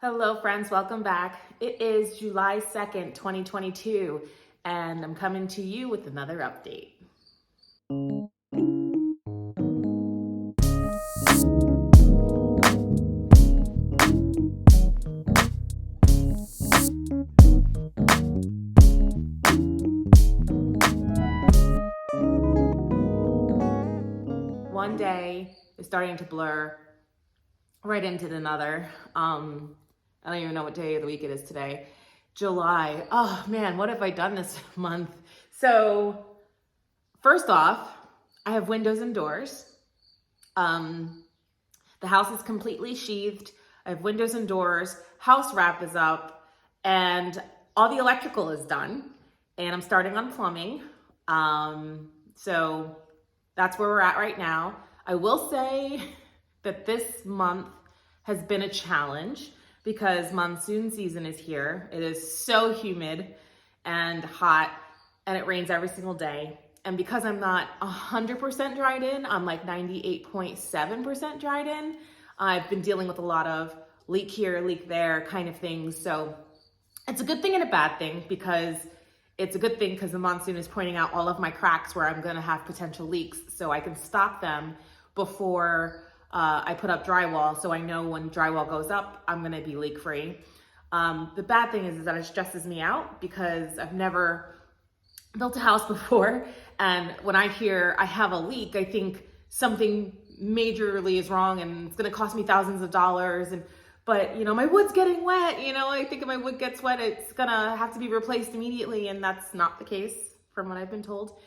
Hello friends, welcome back. It is July 2nd, 2022, and I'm coming to you with another update. One day is starting to blur right into another. I don't even know what day of the week it is today. July. Oh man, what have I done this month? So first off, I have windows and doors. The house is completely sheathed. I have windows and doors. House wrap is up, and all the electrical is done. And I'm starting on plumbing. So that's where we're at right now. I will say that this month has been a challenge because monsoon season is here. It is so humid and hot, and it rains every single day. And because I'm not 100% dried in, I'm like 98.7% dried in. I've been dealing with a lot of leak here, leak there kind of things. So it's a good thing and a bad thing, because it's a good thing because the monsoon is pointing out all of my cracks where I'm gonna have potential leaks, so I can stop them before I put up drywall. So I know when drywall goes up, I'm gonna be leak free. The bad thing is that it stresses me out because I've never built a house before, and when I hear I have a leak, I think something majorly is wrong and it's gonna cost me thousands of dollars. But you know, my wood's getting wet. I think if my wood gets wet, it's gonna have to be replaced immediately, and that's not the case from what I've been told.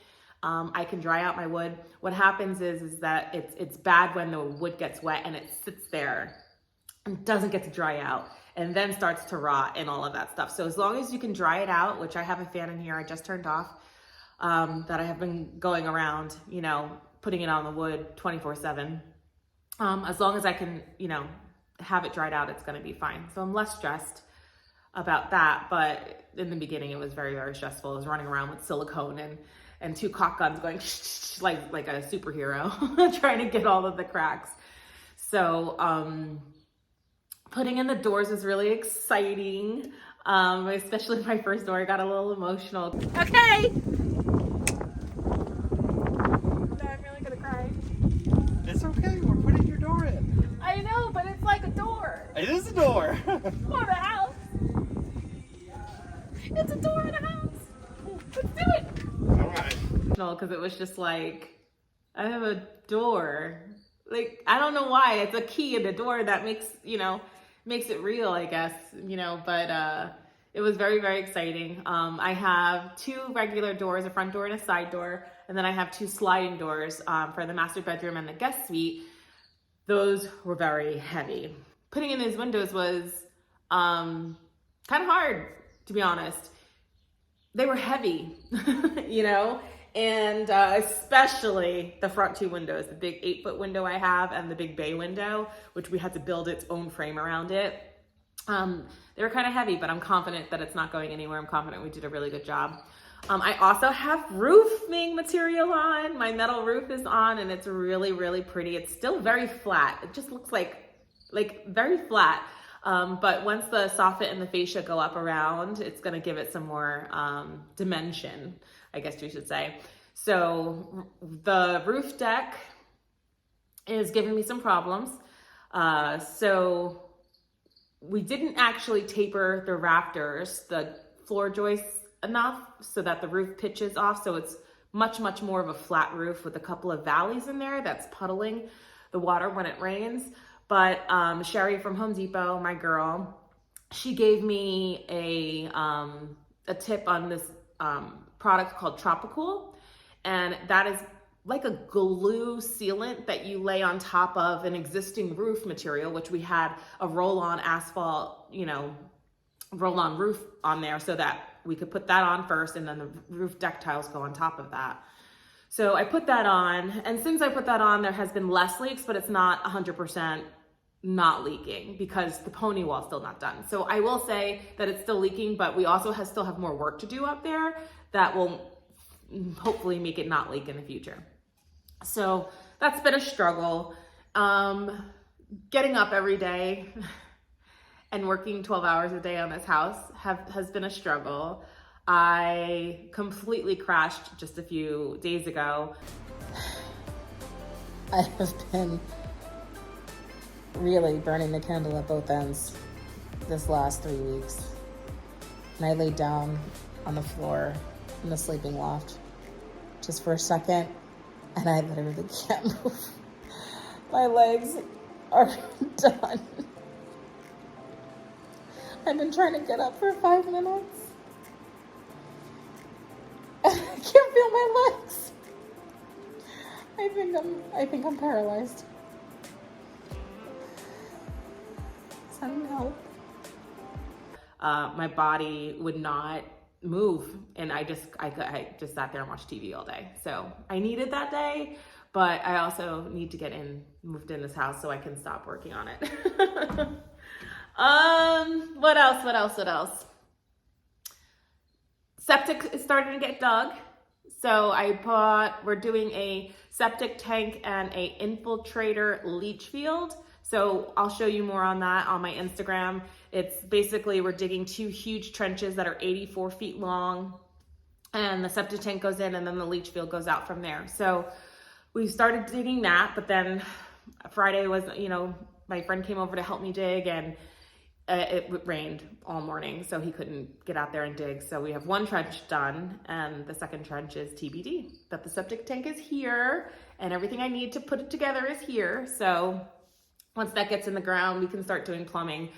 I can dry out my wood. What happens is that it's bad when the wood gets wet and it sits there and doesn't get to dry out, and then starts to rot and all of that stuff. So as long as you can dry it out, which I have a fan in here I just turned off, that I have been going around, putting it on the wood 24/7. As long as I can, have it dried out, it's gonna be fine. So I'm less stressed about that. But in the beginning, it was very, very stressful. I was running around with silicone and two caulk guns going like a superhero, trying to get all of the cracks. So, putting in the doors was really exciting, especially my first door. I got a little emotional. Okay. No, I'm really gonna cry. It's okay, we're putting your door in. I know, but it's like a door. It is a door. For the house. It's a door in a house. Let's do it. Alright. No, because it was just like, I have a door. Like, I don't know why. It's a key in the door that makes it real, I guess, but it was very, very exciting. I have two regular doors, a front door and a side door, and then I have two sliding doors for the master bedroom and the guest suite. Those were very heavy. Putting in these windows was kind of hard, to be honest. They were heavy, and especially the front two windows, the big 8-foot window I have and the big bay window, which we had to build its own frame around it. They were kind of heavy, but I'm confident that it's not going anywhere. I'm confident we did a really good job. I also have roofing material on. My metal roof is on, and it's really, really pretty. It's still very flat. It just looks like very flat. But once the soffit and the fascia go up around, it's gonna give it some more dimension, I guess you should say. So the roof deck is giving me some problems. So we didn't actually taper the rafters, the floor joists, enough so that the roof pitches off. So it's much, much more of a flat roof with a couple of valleys in there that's puddling the water when it rains. But Sherry from Home Depot, my girl, she gave me a tip on this product called Tropical, and that is like a glue sealant that you lay on top of an existing roof material, which we had a roll-on asphalt, roll-on roof on there, so that we could put that on first, and then the roof deck tiles go on top of that. So I put that on, and since I put that on, there has been less leaks, but it's not 100% not leaking because the pony wall's still not done. So I will say that it's still leaking, but we also still have more work to do up there that will hopefully make it not leak in the future. So that's been a struggle. Getting up every day and working 12 hours a day on this house has been a struggle. I completely crashed just a few days ago. I have been really burning the candle at both ends this last 3 weeks. And I laid down on the floor in the sleeping loft just for a second, and I literally can't move. My legs are done. I've been trying to get up for 5 minutes. And I can't feel my legs. I think I'm paralyzed. Send help. My body would not move, and I just sat there and watched TV all day. So I needed that day, but I also need to get moved in this house so I can stop working on it. What else? Septic is starting to get dug. So we're doing a septic tank and a infiltrator leach field. So I'll show you more on that on my Instagram. It's basically, we're digging 2 huge trenches that are 84 feet long, and the septic tank goes in and then the leach field goes out from there. So we started digging that, but then Friday was, my friend came over to help me dig, and it rained all morning, so he couldn't get out there and dig. So we have 1 trench done, and the second trench is TBD. But the septic tank is here, and everything I need to put it together is here. So once that gets in the ground, we can start doing plumbing.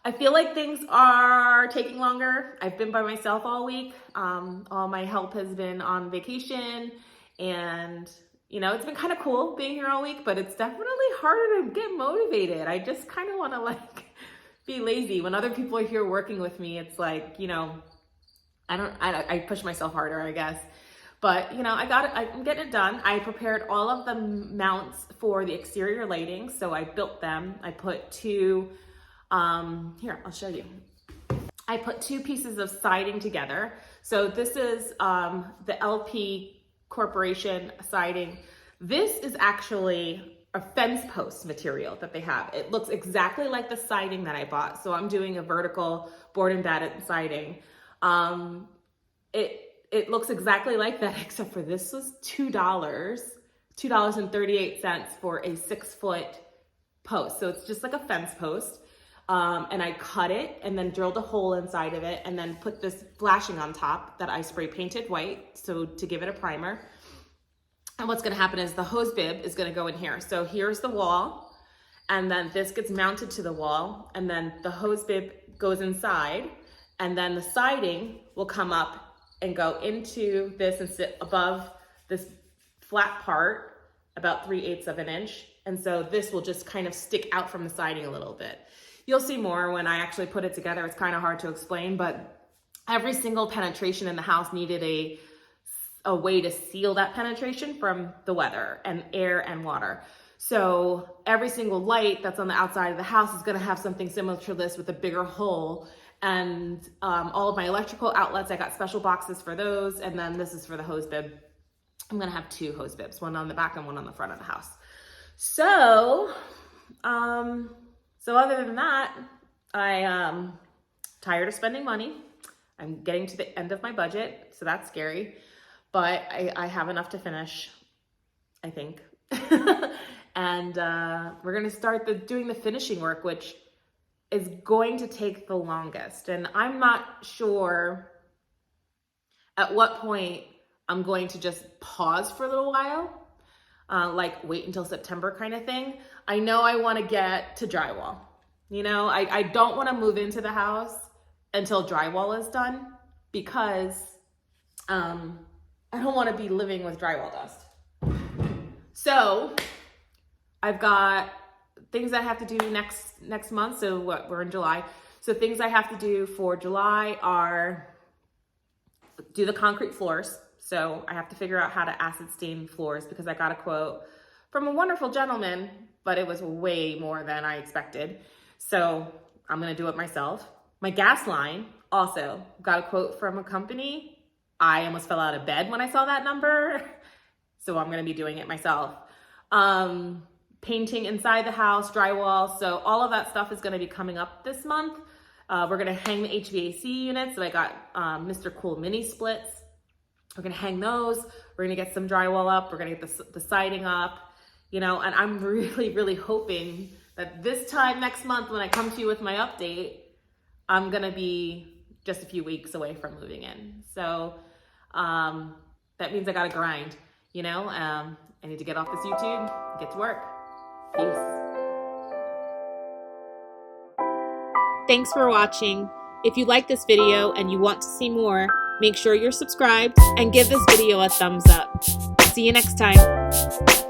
I feel like things are taking longer. I've been by myself all week. All my help has been on vacation, and it's been kind of cool being here all week, but it's definitely harder to get motivated. I just kind of want to be lazy. When other people are here working with me, it's like, I push myself harder, I guess. But, I'm getting it done. I prepared all of the mounts for the exterior lighting. So I built them. I put 2, here, I'll show you. I put 2 pieces of siding together. So this is the LP Corporation siding. This is actually a fence post material that they have. It looks exactly like the siding that I bought. So I'm doing a vertical board and batted siding. It looks exactly like that, except for this was $2.38 for a 6-foot post. So it's just like a fence post. And I cut it and then drilled a hole inside of it and then put this flashing on top that I spray painted white, so to give it a primer. And what's gonna happen is the hose bib is gonna go in here. So here's the wall, and then this gets mounted to the wall, and then the hose bib goes inside, and then the siding will come up and go into this and sit above this flat part about 3/8 of an inch. And so this will just kind of stick out from the siding a little bit. You'll see more when I actually put it together. It's kind of hard to explain, but every single penetration in the house needed a way to seal that penetration from the weather and air and water. So every single light that's on the outside of the house is gonna have something similar to this with a bigger hole. And all of my electrical outlets, I got special boxes for those. And then this is for the hose bib. I'm gonna have 2 hose bibs, one on the back and one on the front of the house. So other than that, I tired of spending money. I'm getting to the end of my budget, so that's scary. But I have enough to finish, I think. And we're gonna start doing the finishing work, which is going to take the longest. And I'm not sure at what point I'm going to just pause for a little while, wait until September kind of thing. I know I wanna get to drywall. I don't wanna move into the house until drywall is done, because I don't wanna be living with drywall dust. So I've got things I have to do next month. So we're in July. So things I have to do for July are do the concrete floors. So I have to figure out how to acid stain floors, because I got a quote from a wonderful gentleman, but it was way more than I expected. So I'm gonna do it myself. My gas line, also got a quote from a company. I almost fell out of bed when I saw that number. So I'm gonna be doing it myself. painting inside the house, drywall. So all of that stuff is going to be coming up this month. We're going to hang the HVAC units. So I got Mr. Cool mini splits. We're going to hang those. We're going to get some drywall up. We're going to get the siding up, you know, and I'm really, really hoping that this time next month when I come to you with my update, I'm going to be just a few weeks away from moving in. So that means I got to grind, you know. I need to get off this YouTube, get to work. Peace. Thanks for watching. If you like this video and you want to see more, make sure you're subscribed and give this video a thumbs up. See you next time.